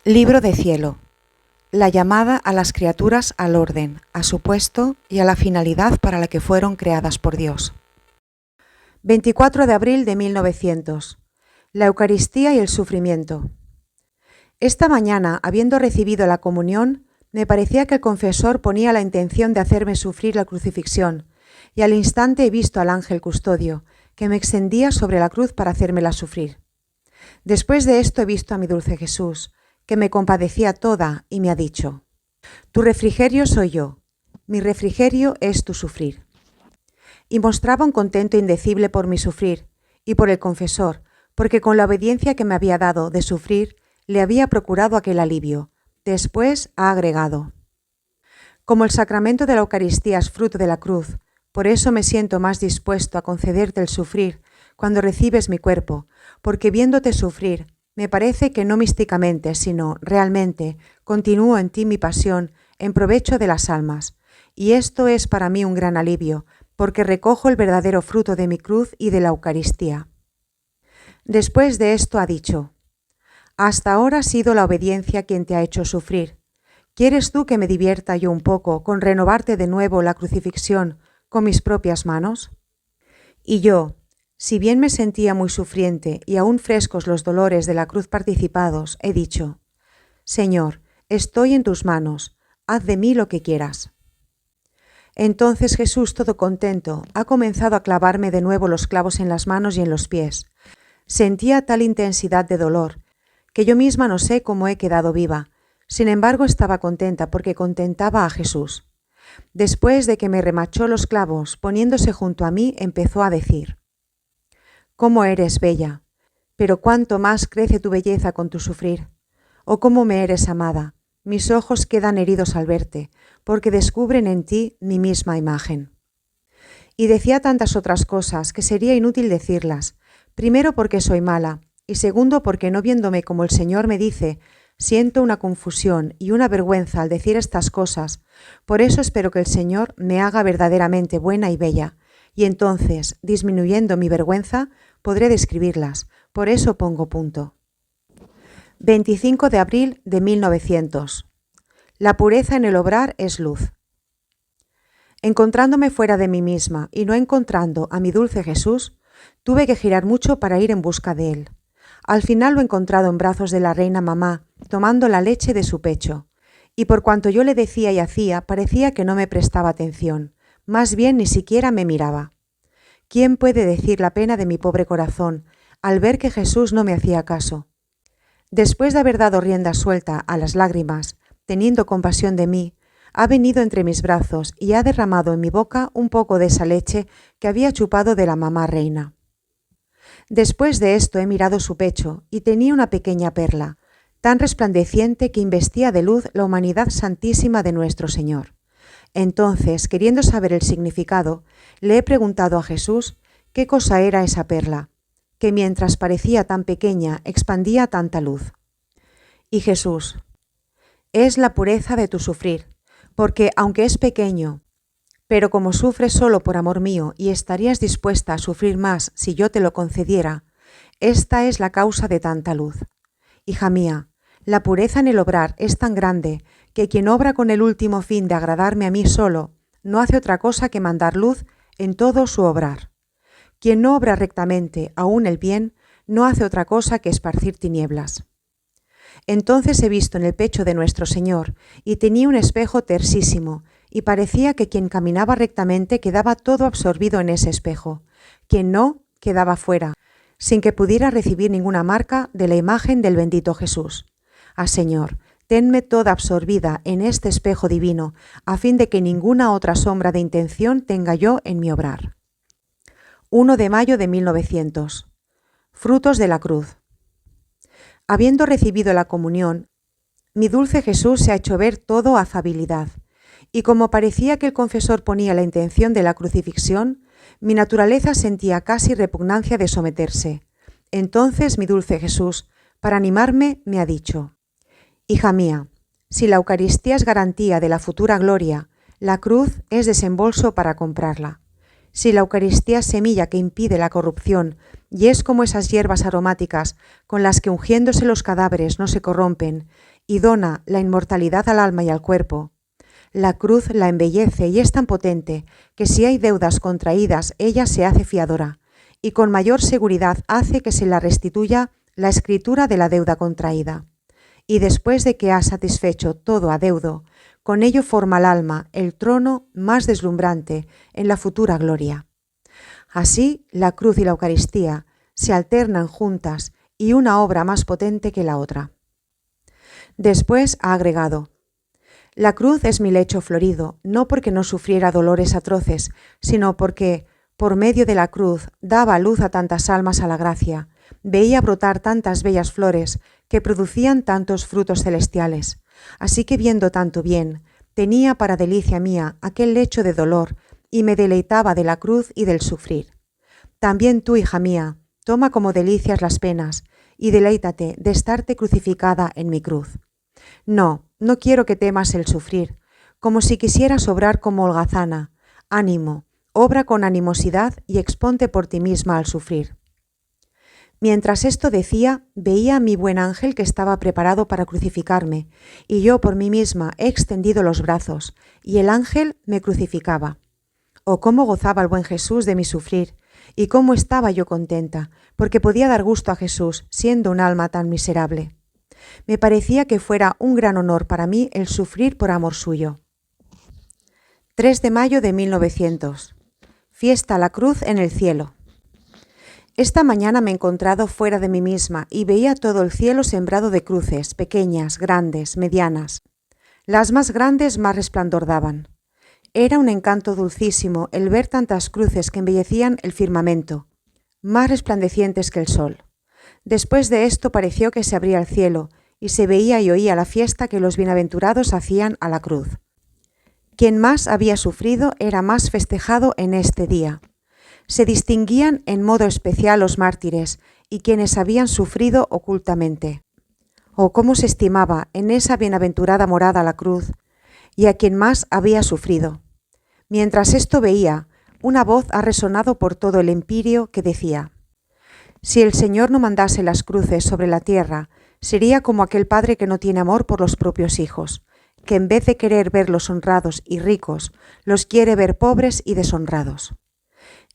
Libro de cielo. La llamada a las criaturas al orden, a su puesto y a la finalidad para la que fueron creadas por Dios. 24 de abril de 1900. La Eucaristía y el sufrimiento. Esta mañana, habiendo recibido la comunión, me parecía que el confesor ponía la intención de hacerme sufrir la crucifixión, y al instante he visto al ángel custodio, que me extendía sobre la cruz para hacérmela sufrir. Después de esto he visto a mi dulce Jesús, que me compadecía toda y me ha dicho: tu refrigerio soy yo, mi refrigerio es tu sufrir. Y mostraba un contento indecible por mi sufrir y por el confesor, porque con la obediencia que me había dado de sufrir le había procurado aquel alivio. Después ha agregado: como el sacramento de la Eucaristía es fruto de la cruz, por eso me siento más dispuesto a concederte el sufrir cuando recibes mi cuerpo, porque viéndote sufrir, me parece que no místicamente, sino realmente, continúo en ti mi pasión en provecho de las almas, y esto es para mí un gran alivio, porque recojo el verdadero fruto de mi cruz y de la Eucaristía. Después de esto ha dicho: hasta ahora ha sido la obediencia quien te ha hecho sufrir. ¿Quieres tú que me divierta yo un poco con renovarte de nuevo la crucifixión con mis propias manos? Y yo, si bien me sentía muy sufriente y aún frescos los dolores de la cruz participados, he dicho: Señor, estoy en tus manos, haz de mí lo que quieras. Entonces Jesús, todo contento, ha comenzado a clavarme de nuevo los clavos en las manos y en los pies. Sentía tal intensidad de dolor, que yo misma no sé cómo he quedado viva. Sin embargo, estaba contenta porque contentaba a Jesús. Después de que me remachó los clavos, poniéndose junto a mí, empezó a decir: cómo eres bella, pero cuánto más crece tu belleza con tu sufrir. Oh, cómo me eres amada, mis ojos quedan heridos al verte, porque descubren en ti mi misma imagen. Y decía tantas otras cosas que sería inútil decirlas, primero porque soy mala, y segundo porque no viéndome como el Señor me dice, siento una confusión y una vergüenza al decir estas cosas. Por eso espero que el Señor me haga verdaderamente buena y bella, y entonces, disminuyendo mi vergüenza, podré describirlas. Por eso pongo punto. 25 de abril de 1900. La pureza en el obrar es luz. Encontrándome fuera de mí misma y no encontrando a mi dulce Jesús, tuve que girar mucho para ir en busca de él. Al final lo he encontrado en brazos de la reina mamá, tomando la leche de su pecho, y por cuanto yo le decía y hacía, parecía que no me prestaba atención, más bien ni siquiera me miraba. ¿Quién puede decir la pena de mi pobre corazón al ver que Jesús no me hacía caso? Después de haber dado rienda suelta a las lágrimas, teniendo compasión de mí, ha venido entre mis brazos y ha derramado en mi boca un poco de esa leche que había chupado de la mamá reina. Después de esto he mirado su pecho y tenía una pequeña perla, tan resplandeciente que investía de luz la humanidad santísima de nuestro Señor. Entonces, queriendo saber el significado, le he preguntado a Jesús qué cosa era esa perla, que mientras parecía tan pequeña, expandía tanta luz. Y Jesús: es la pureza de tu sufrir, porque aunque es pequeño, pero como sufres solo por amor mío y estarías dispuesta a sufrir más si yo te lo concediera, esta es la causa de tanta luz. Hija mía, la pureza en el obrar es tan grande que quien obra con el último fin de agradarme a mí solo, no hace otra cosa que mandar luz en todo su obrar. Quien no obra rectamente, aún el bien, no hace otra cosa que esparcir tinieblas. Entonces he visto en el pecho de nuestro Señor, y tenía un espejo tersísimo, y parecía que quien caminaba rectamente quedaba todo absorbido en ese espejo, quien no quedaba fuera, sin que pudiera recibir ninguna marca de la imagen del bendito Jesús. Ah, Señor, tenme toda absorbida en este espejo divino, a fin de que ninguna otra sombra de intención tenga yo en mi obrar. 1 de mayo de 1900. Frutos de la cruz. Habiendo recibido la comunión, mi dulce Jesús se ha hecho ver todo afabilidad, y como parecía que el confesor ponía la intención de la crucifixión, mi naturaleza sentía casi repugnancia de someterse. Entonces mi dulce Jesús, para animarme, me ha dicho: hija mía, si la Eucaristía es garantía de la futura gloria, la cruz es desembolso para comprarla. Si la Eucaristía es semilla que impide la corrupción y es como esas hierbas aromáticas con las que ungiéndose los cadáveres no se corrompen, y dona la inmortalidad al alma y al cuerpo. La cruz la embellece y es tan potente que si hay deudas contraídas, ella se hace fiadora, y con mayor seguridad hace que se la restituya la escritura de la deuda contraída. Y después de que ha satisfecho todo adeudo, con ello forma al alma el trono más deslumbrante en la futura gloria. Así, la cruz y la Eucaristía se alternan juntas y una obra más potente que la otra. Después ha agregado: la cruz es mi lecho florido, no porque no sufriera dolores atroces, sino porque, por medio de la cruz, daba luz a tantas almas a la gracia, veía brotar tantas bellas flores que producían tantos frutos celestiales. Así que viendo tanto bien, tenía para delicia mía aquel lecho de dolor y me deleitaba de la cruz y del sufrir. También tú, hija mía, toma como delicias las penas y deleítate de estarte crucificada en mi cruz. No quiero que temas el sufrir, como si quisieras obrar como holgazana. Ánimo, obra con animosidad y exponte por ti misma al sufrir. Mientras esto decía, veía a mi buen ángel que estaba preparado para crucificarme, y yo por mí misma he extendido los brazos, y el ángel me crucificaba. Oh, cómo gozaba el buen Jesús de mi sufrir, y cómo estaba yo contenta, porque podía dar gusto a Jesús, siendo un alma tan miserable. Me parecía que fuera un gran honor para mí el sufrir por amor suyo. 3 de mayo de 1900. Fiesta a la cruz en el cielo. Esta mañana me he encontrado fuera de mí misma y veía todo el cielo sembrado de cruces, pequeñas, grandes, medianas. Las más grandes más resplandor daban. Era un encanto dulcísimo el ver tantas cruces que embellecían el firmamento, más resplandecientes que el sol. Después de esto pareció que se abría el cielo y se veía y oía la fiesta que los bienaventurados hacían a la cruz. Quien más había sufrido era más festejado en este día. Se distinguían en modo especial los mártires y quienes habían sufrido ocultamente. Oh, cómo se estimaba en esa bienaventurada morada la cruz y a quien más había sufrido. Mientras esto veía, una voz ha resonado por todo el empirio que decía: si el Señor no mandase las cruces sobre la tierra, sería como aquel padre que no tiene amor por los propios hijos, que en vez de querer verlos honrados y ricos, los quiere ver pobres y deshonrados.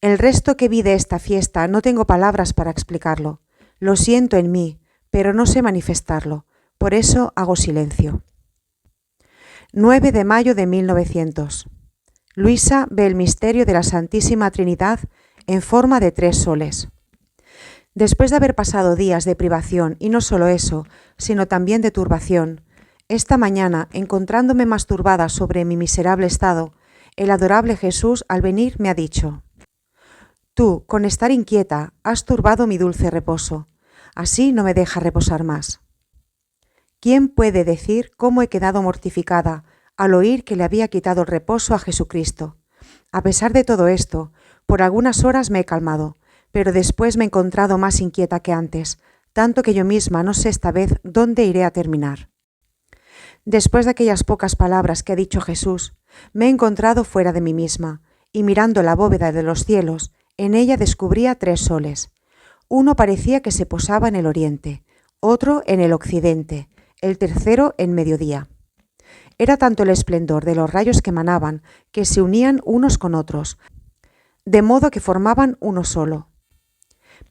El resto que vi de esta fiesta no tengo palabras para explicarlo. Lo siento en mí, pero no sé manifestarlo, por eso hago silencio. 9 de mayo de 1900. Luisa ve el misterio de la Santísima Trinidad en forma de 3 soles. Después de haber pasado días de privación, y no solo eso, sino también de turbación, esta mañana, encontrándome más turbada sobre mi miserable estado, el adorable Jesús al venir me ha dicho: tú, con estar inquieta, has turbado mi dulce reposo, así no me deja reposar más. ¿Quién puede decir cómo he quedado mortificada al oír que le había quitado el reposo a Jesucristo? A pesar de todo esto, por algunas horas me he calmado, pero después me he encontrado más inquieta que antes, tanto que yo misma no sé esta vez dónde iré a terminar. Después de aquellas pocas palabras que ha dicho Jesús, me he encontrado fuera de mí misma, y mirando la bóveda de los cielos, en ella descubría 3 soles. Uno parecía que se posaba en el oriente, otro en el occidente, el tercero en mediodía. Era tanto el esplendor de los rayos que emanaban que se unían unos con otros, de modo que formaban uno solo.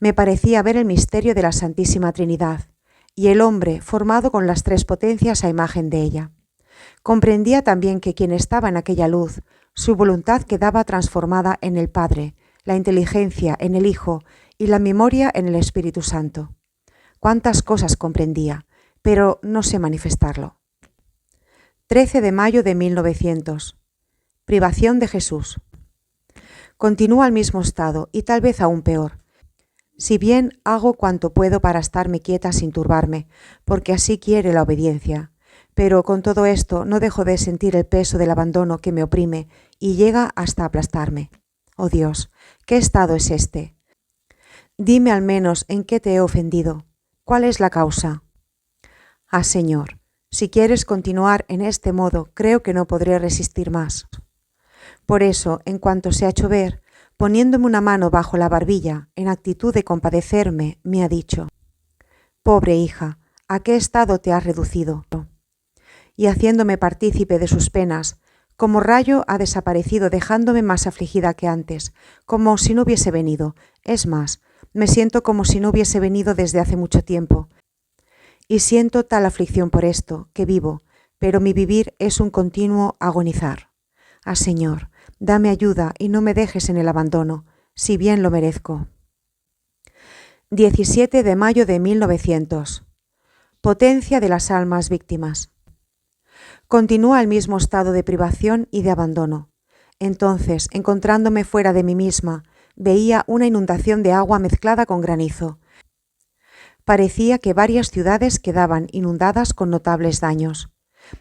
Me parecía ver el misterio de la Santísima Trinidad, y el hombre formado con las 3 potencias a imagen de ella. Comprendía también que quien estaba en aquella luz, su voluntad quedaba transformada en el Padre, la inteligencia en el Hijo y la memoria en el Espíritu Santo. Cuántas cosas comprendía, pero no sé manifestarlo. 13 de mayo de 1900. Privación de Jesús. Continúa el mismo estado y tal vez aún peor. Si bien hago cuanto puedo para estarme quieta sin turbarme, porque así quiere la obediencia, pero con todo esto no dejo de sentir el peso del abandono que me oprime y llega hasta aplastarme. Oh Dios, ¿qué estado es este? Dime al menos en qué te he ofendido. ¿Cuál es la causa? Ah, Señor, si quieres continuar en este modo, creo que no podré resistir más. Por eso, en cuanto se ha hecho ver, poniéndome una mano bajo la barbilla, en actitud de compadecerme, me ha dicho: pobre hija, ¿a qué estado te has reducido? y haciéndome partícipe de sus penas. Como rayo ha desaparecido, dejándome más afligida que antes, como si no hubiese venido. Es más, me siento como si no hubiese venido desde hace mucho tiempo. Y siento tal aflicción por esto, que vivo, pero mi vivir es un continuo agonizar. Ah, Señor, dame ayuda y no me dejes en el abandono, si bien lo merezco. 17 de mayo de 1900. Potencia de las almas víctimas. Continúa el mismo estado de privación y de abandono. Entonces, encontrándome fuera de mí misma, veía una inundación de agua mezclada con granizo. Parecía que varias ciudades quedaban inundadas con notables daños.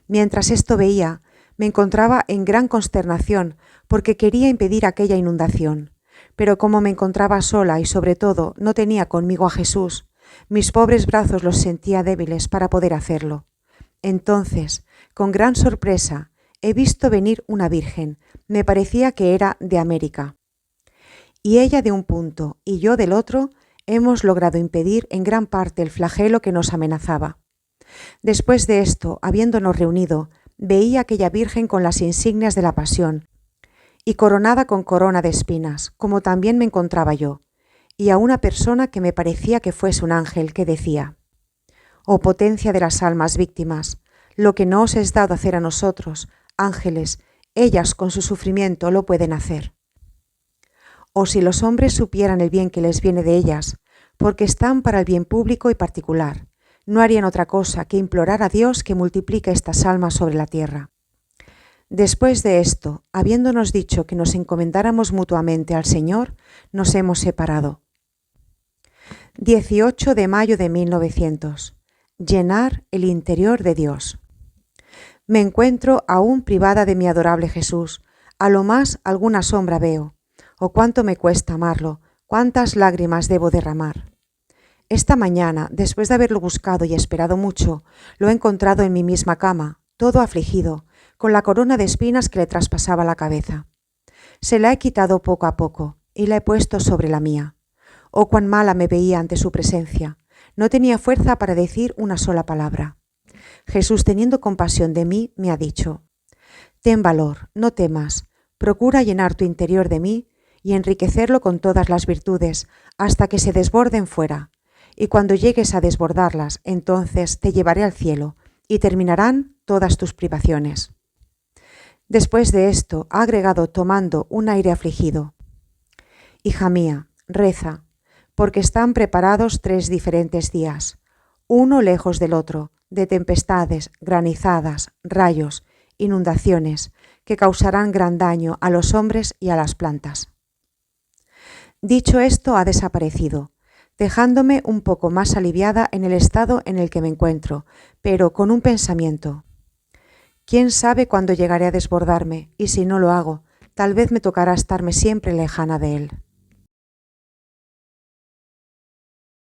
Mientras esto veía, me encontraba en gran consternación porque quería impedir aquella inundación. Pero como me encontraba sola y sobre todo no tenía conmigo a Jesús, mis pobres brazos los sentía débiles para poder hacerlo. Entonces, con gran sorpresa, he visto venir una virgen, me parecía que era de América. Y ella de un punto y yo del otro, hemos logrado impedir en gran parte el flagelo que nos amenazaba. Después de esto, habiéndonos reunido, veía aquella virgen con las insignias de la pasión, y coronada con corona de espinas, como también me encontraba yo, y a una persona que me parecía que fuese un ángel, que decía: «Oh potencia de las almas víctimas, lo que no os es dado hacer a nosotros, ángeles, ellas con su sufrimiento lo pueden hacer. O si los hombres supieran el bien que les viene de ellas, porque están para el bien público y particular, no harían otra cosa que implorar a Dios que multiplique estas almas sobre la tierra». Después de esto, habiéndonos dicho que nos encomendáramos mutuamente al Señor, nos hemos separado. 18 de mayo de 1900. Llenar el interior de Dios. Me encuentro aún privada de mi adorable Jesús, a lo más alguna sombra veo. Oh, cuánto me cuesta amarlo, cuántas lágrimas debo derramar. Esta mañana, después de haberlo buscado y esperado mucho, lo he encontrado en mi misma cama, todo afligido, con la corona de espinas que le traspasaba la cabeza. Se la he quitado poco a poco y la he puesto sobre la mía. Oh, cuán mala me veía ante su presencia. No tenía fuerza para decir una sola palabra. Jesús, teniendo compasión de mí, me ha dicho: «Ten valor, no temas, procura llenar tu interior de mí y enriquecerlo con todas las virtudes, hasta que se desborden fuera. Y cuando llegues a desbordarlas, entonces te llevaré al cielo, y terminarán todas tus privaciones». Después de esto, ha agregado tomando un aire afligido: «Hija mía, reza, porque están preparados 3 diferentes días, uno lejos del otro, de tempestades, granizadas, rayos, inundaciones, que causarán gran daño a los hombres y a las plantas». Dicho esto, ha desaparecido, dejándome un poco más aliviada en el estado en el que me encuentro, pero con un pensamiento: ¿quién sabe cuándo llegaré a desbordarme? Y si no lo hago, tal vez me tocará estarme siempre lejana de él.